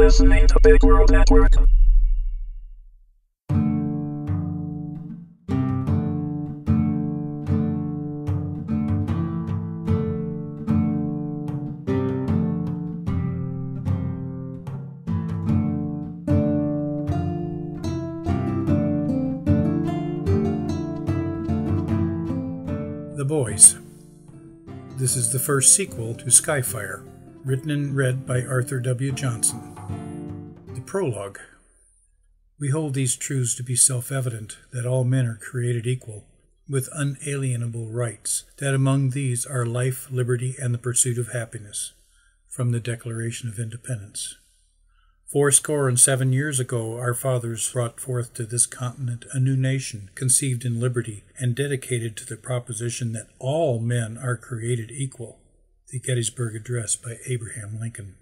listening to Big World Network. The Boys. This is the first sequel to Skyfire, written and read by Arthur W. Johnson. The prologue. We hold these truths to be self-evident, that all men are created equal, with unalienable rights, that among these are life, liberty, and the pursuit of happiness. From the Declaration of Independence. 70 years ago, our fathers brought forth to this continent a new nation, conceived in liberty, and dedicated to the proposition that all men are created equal. The Gettysburg Address by Abraham Lincoln.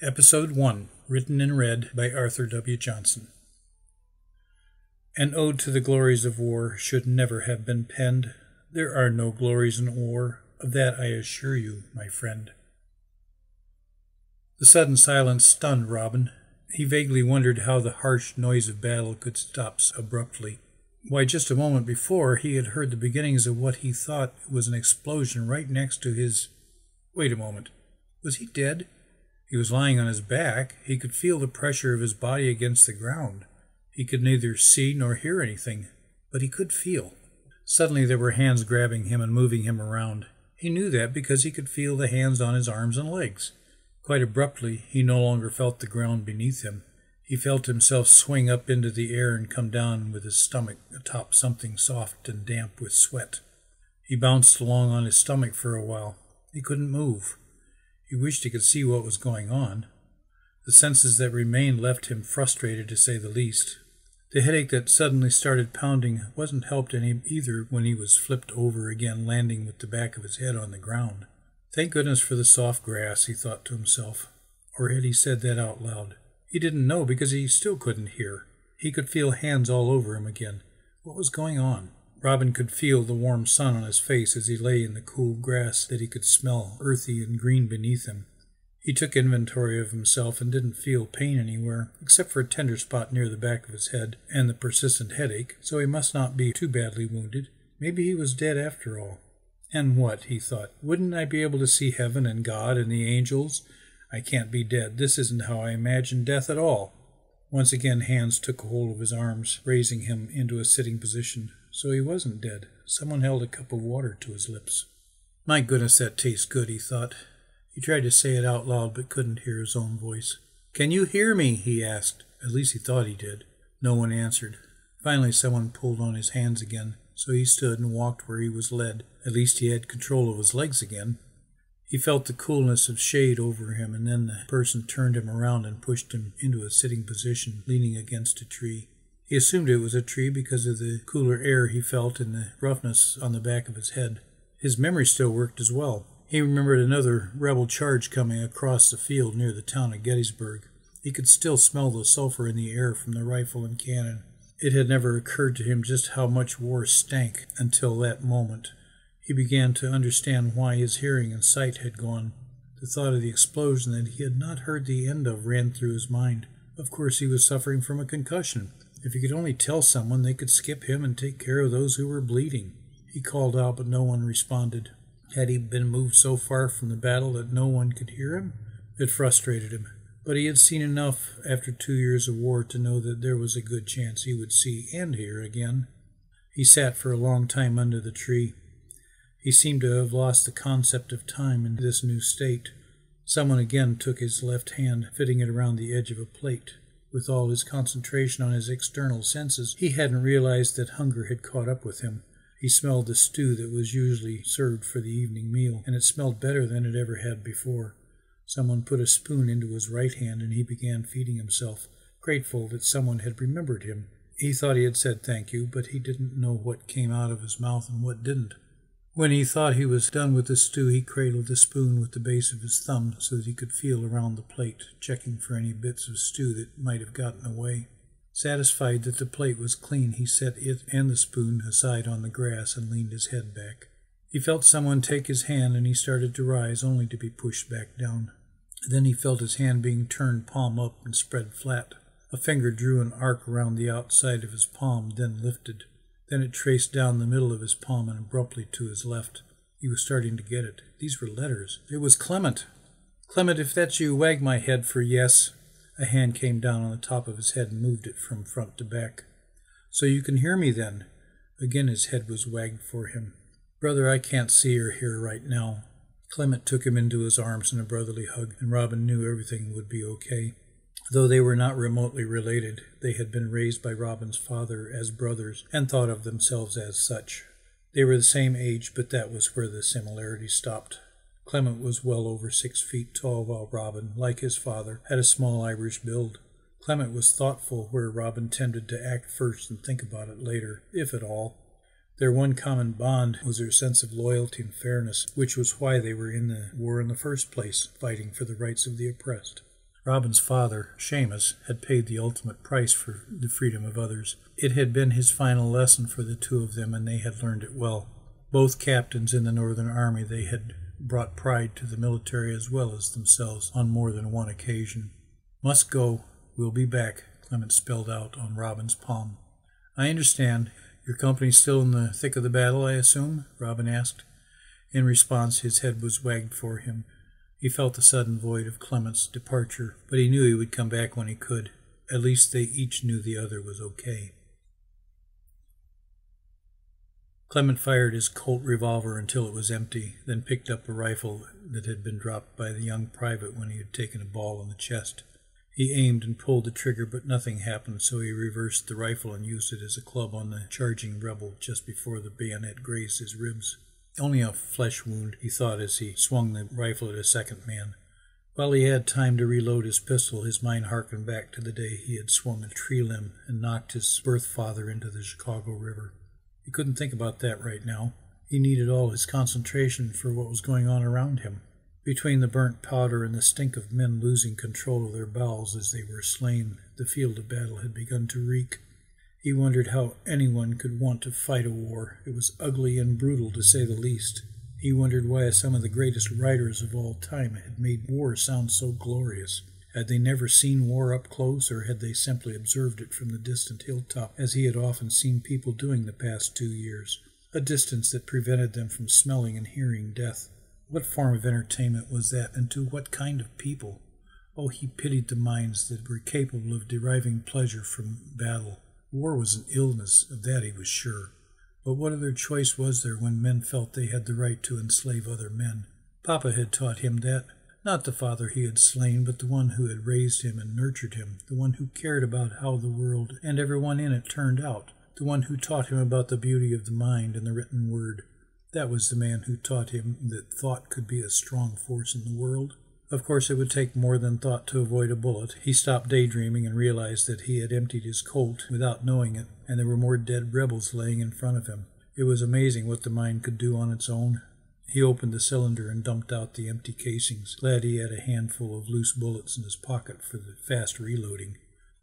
Episode 1, written and read by Arthur W. Johnson. An ode to the glories of war should never have been penned. There are no glories in war, of that I assure you, my friend. The sudden silence stunned Robin. He vaguely wondered how the harsh noise of battle could stop so abruptly. Why, just a moment before, he had heard the beginnings of what he thought was an explosion right next to his... Wait a moment. Was he dead? He was lying on his back. He could feel the pressure of his body against the ground. He could neither see nor hear anything, but he could feel. Suddenly there were hands grabbing him and moving him around. He knew that because he could feel the hands on his arms and legs. Quite abruptly, he no longer felt the ground beneath him. He felt himself swing up into the air and come down with his stomach atop something soft and damp with sweat. He bounced along on his stomach for a while. He couldn't move. He wished he could see what was going on. The senses that remained left him frustrated, to say the least. The headache that suddenly started pounding wasn't helped any either when he was flipped over again, landing with the back of his head on the ground. Thank goodness for the soft grass, he thought to himself. Or had he said that out loud? He didn't know because he still couldn't hear. He could feel hands all over him again. What was going on? Robin could feel the warm sun on his face as he lay in the cool grass that he could smell earthy and green beneath him. He took inventory of himself and didn't feel pain anywhere, except for a tender spot near the back of his head and the persistent headache, so he must not be too badly wounded. Maybe he was dead after all. And what, he thought, wouldn't I be able to see heaven and God and the angels? I can't be dead. This isn't how I imagined death at all. Once again hands took hold of his arms, raising him into a sitting position. So he wasn't dead. Someone held a cup of water to his lips. My goodness, that tastes good, he thought. He tried to say it out loud but couldn't hear his own voice. Can you hear me? He asked. At least he thought he did. No one answered. Finally someone pulled on his hands again. So he stood and walked where he was led. At least he had control of his legs again. He felt the coolness of shade over him, and then the person turned him around and pushed him into a sitting position, leaning against a tree. He assumed it was a tree because of the cooler air he felt and the roughness on the back of his head. His memory still worked as well. He remembered another rebel charge coming across the field near the town of Gettysburg. He could still smell the sulfur in the air from the rifle and cannon. It had never occurred to him just how much war stank until that moment. He began to understand why his hearing and sight had gone. The thought of the explosion that he had not heard the end of ran through his mind. Of course he was suffering from a concussion. If he could only tell someone, they could skip him and take care of those who were bleeding. He called out, but no one responded. Had he been moved so far from the battle that no one could hear him? It frustrated him. But he had seen enough after 2 years of war to know that there was a good chance he would see and hear again. He sat for a long time under the tree. He seemed to have lost the concept of time in this new state. Someone again took his left hand, fitting it around the edge of a plate. With all his concentration on his external senses, he hadn't realized that hunger had caught up with him. He smelled the stew that was usually served for the evening meal, and it smelled better than it ever had before. Someone put a spoon into his right hand, and he began feeding himself, grateful that someone had remembered him. He thought he had said thank you, but he didn't know what came out of his mouth and what didn't. When he thought he was done with the stew, he cradled the spoon with the base of his thumb so that he could feel around the plate, checking for any bits of stew that might have gotten away. Satisfied that the plate was clean, he set it and the spoon aside on the grass and leaned his head back. He felt someone take his hand, and he started to rise, only to be pushed back down. Then he felt his hand being turned palm up and spread flat. A finger drew an arc around the outside of his palm, then lifted. Then it traced down the middle of his palm and abruptly to his left. He was starting to get it. These were letters. It was Clement. "Clement, if that's you, wag my head for yes." A hand came down on the top of his head and moved it from front to back. "So you can hear me then?" Again his head was wagged for him. "Brother, I can't see or hear right now." Clement took him into his arms in a brotherly hug, and Robin knew everything would be okay. Though they were not remotely related, they had been raised by Robin's father as brothers and thought of themselves as such. They were the same age, but that was where the similarity stopped. Clement was well over 6 feet tall, while Robin, like his father, had a small Irish build. Clement was thoughtful, where Robin tended to act first and think about it later, if at all. Their one common bond was their sense of loyalty and fairness, which was why they were in the war in the first place, fighting for the rights of the oppressed. Robin's father, Seamus, had paid the ultimate price for the freedom of others. It had been his final lesson for the two of them, and they had learned it well. Both captains in the Northern Army, they had brought pride to the military as well as themselves on more than one occasion. "Must go. We'll be back," Clement spelled out on Robin's palm. "I understand. Your company's still in the thick of the battle, I assume?" Robin asked. In response, his head was wagged for him. He felt the sudden void of Clement's departure, but he knew he would come back when he could. At least they each knew the other was okay. Clement fired his Colt revolver until it was empty, then picked up a rifle that had been dropped by the young private when he had taken a ball in the chest. He aimed and pulled the trigger, but nothing happened, so he reversed the rifle and used it as a club on the charging rebel just before the bayonet grazed his ribs. Only a flesh wound, he thought as he swung the rifle at a second man. While he had time to reload his pistol, his mind harkened back to the day he had swung a tree limb and knocked his birth father into the Chicago River. He couldn't think about that right now. He needed all his concentration for what was going on around him. Between the burnt powder and the stink of men losing control of their bowels as they were slain, the field of battle had begun to reek. He wondered how anyone could want to fight a war. It was ugly and brutal, to say the least. He wondered why some of the greatest writers of all time had made war sound so glorious. Had they never seen war up close, or had they simply observed it from the distant hilltop, as he had often seen people doing the past 2 years, a distance that prevented them from smelling and hearing death? What form of entertainment was that, and to what kind of people? Oh, he pitied the minds that were capable of deriving pleasure from battle. War was an illness, of that he was sure. But what other choice was there when men felt they had the right to enslave other men? Papa had taught him that. Not the father he had slain, but the one who had raised him and nurtured him, the one who cared about how the world and everyone in it turned out, the one who taught him about the beauty of the mind and the written word. That was the man who taught him that thought could be a strong force in the world. Of course, it would take more than thought to avoid a bullet. He stopped daydreaming and realized that he had emptied his Colt without knowing it, and there were more dead rebels laying in front of him. It was amazing what the mind could do on its own. He opened the cylinder and dumped out the empty casings, glad he had a handful of loose bullets in his pocket for the fast reloading.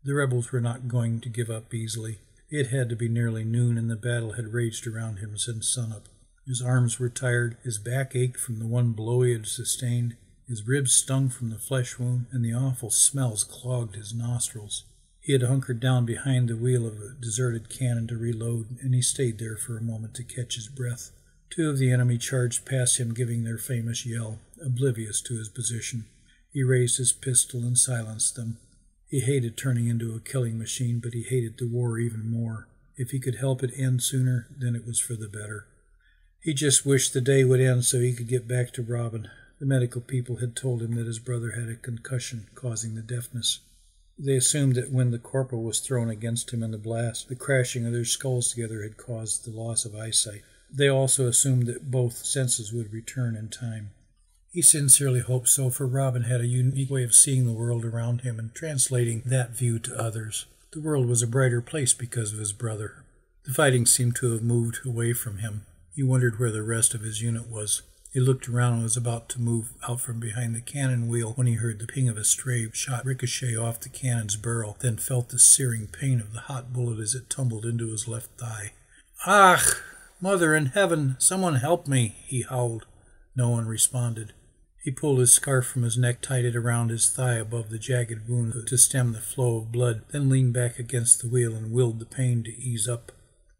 The rebels were not going to give up easily. It had to be nearly noon, and the battle had raged around him since sunup. His arms were tired, his back ached from the one blow he had sustained, his ribs stung from the flesh wound, and the awful smells clogged his nostrils. He had hunkered down behind the wheel of a deserted cannon to reload, and he stayed there for a moment to catch his breath. 2 of the enemy charged past him, giving their famous yell, oblivious to his position. He raised his pistol and silenced them. He hated turning into a killing machine, but he hated the war even more. If he could help it end sooner, then it was for the better. He just wished the day would end so he could get back to Robin. The medical people had told him that his brother had a concussion causing the deafness. They assumed that when the corporal was thrown against him in the blast, the crashing of their skulls together had caused the loss of eyesight. They also assumed that both senses would return in time. He sincerely hoped so, for Robin had a unique way of seeing the world around him and translating that view to others. The world was a brighter place because of his brother. The fighting seemed to have moved away from him. He wondered where the rest of his unit was. He looked around and was about to move out from behind the cannon wheel when he heard the ping of a stray shot ricochet off the cannon's barrel, then felt the searing pain of the hot bullet as it tumbled into his left thigh. "Ach! Mother in heaven, someone help me," he howled. No one responded. He pulled his scarf from his neck, tied it around his thigh above the jagged wound to stem the flow of blood, then leaned back against the wheel and willed the pain to ease up.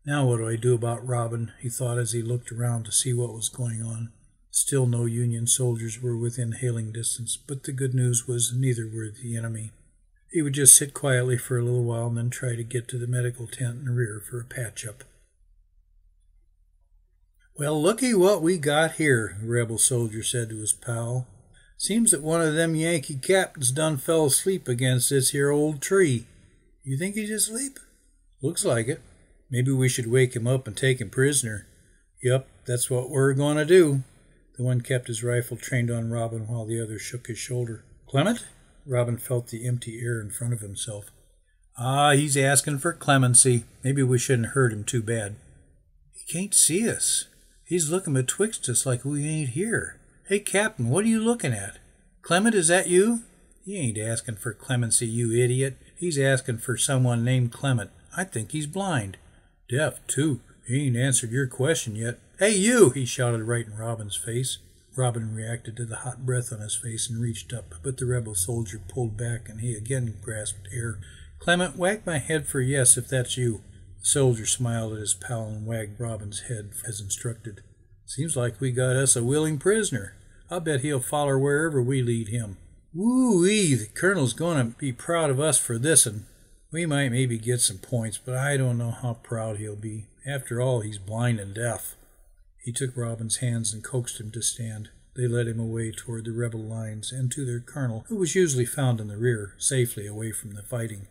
Now what do I do about Robin? He thought as he looked around to see what was going on. Still no Union soldiers were within hailing distance, but the good news was neither were the enemy. He would just sit quietly for a little while and then try to get to the medical tent in the rear for a patch-up. "Well, looky what we got here," the rebel soldier said to his pal. "Seems that one of them Yankee captains done fell asleep against this here old tree. You think he's asleep?" "Looks like it. Maybe we should wake him up and take him prisoner." "Yup, that's what we're going to do." The one kept his rifle trained on Robin while the other shook his shoulder. "Clement?" Robin felt the empty air in front of himself. "Ah, he's asking for clemency. Maybe we shouldn't hurt him too bad." "He can't see us. He's looking betwixt us like we ain't here. Hey, Captain, what are you looking at? Clement, is that you?" "He ain't asking for clemency, you idiot. He's asking for someone named Clement. I think he's blind." "Deaf, too. He ain't answered your question yet." "Hey, you!" he shouted right in Robin's face. Robin reacted to the hot breath on his face and reached up, but the rebel soldier pulled back and he again grasped air. "Clement, wag my head for yes if that's you." The soldier smiled at his pal and wagged Robin's head as instructed. "Seems like we got us a willing prisoner. I'll bet he'll follow wherever we lead him." "Woo-wee, the colonel's going to be proud of us for this'n. We might maybe get some points, but I don't know how proud he'll be. After all, he's blind and deaf." He took Robin's hands and coaxed him to stand. They led him away toward the rebel lines and to their colonel, who was usually found in the rear, safely away from the fighting.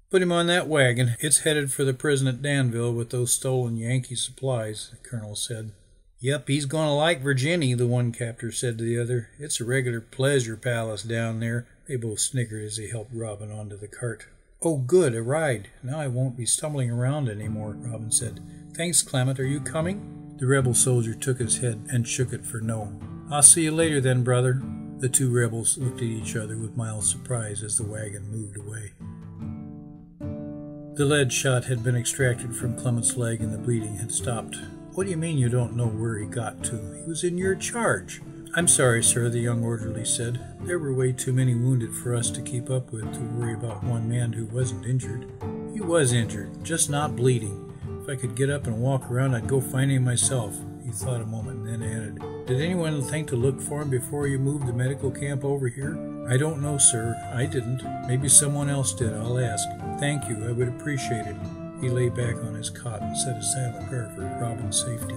"Put him on that wagon. It's headed for the prison at Danville with those stolen Yankee supplies," the colonel said. "Yep, he's going to like Virginia," the one captor said to the other. "It's a regular pleasure palace down there." They both snickered as they helped Robin onto the cart. "Oh, good, a ride. Now I won't be stumbling around any more," Robin said. "Thanks, Clement. Are you coming?" The rebel soldier took his head and shook it for no. "I'll see you later then, brother." The two rebels looked at each other with mild surprise as the wagon moved away. The lead shot had been extracted from Clement's leg and the bleeding had stopped. "What do you mean you don't know where he got to? He was in your charge." "I'm sorry, sir," the young orderly said. "There were way too many wounded for us to keep up with to worry about one man who wasn't injured." "He was injured, just not bleeding. If I could get up and walk around, I'd go find him myself." He thought a moment and then added, "Did anyone think to look for him before you moved the medical camp over here?" "I don't know, sir. I didn't. Maybe someone else did. I'll ask." "Thank you. I would appreciate it." He lay back on his cot and said a silent prayer for Robin's safety.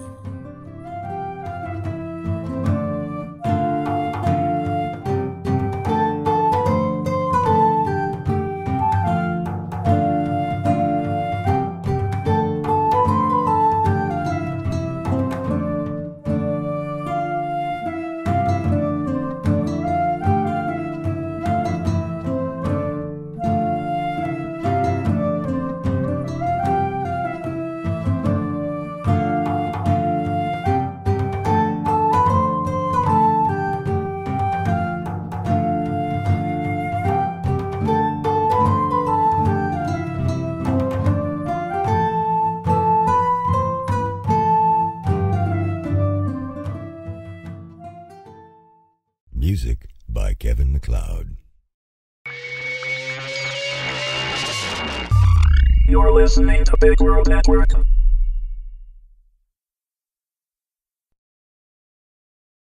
Music by Kevin MacLeod. You're listening to Big World Network.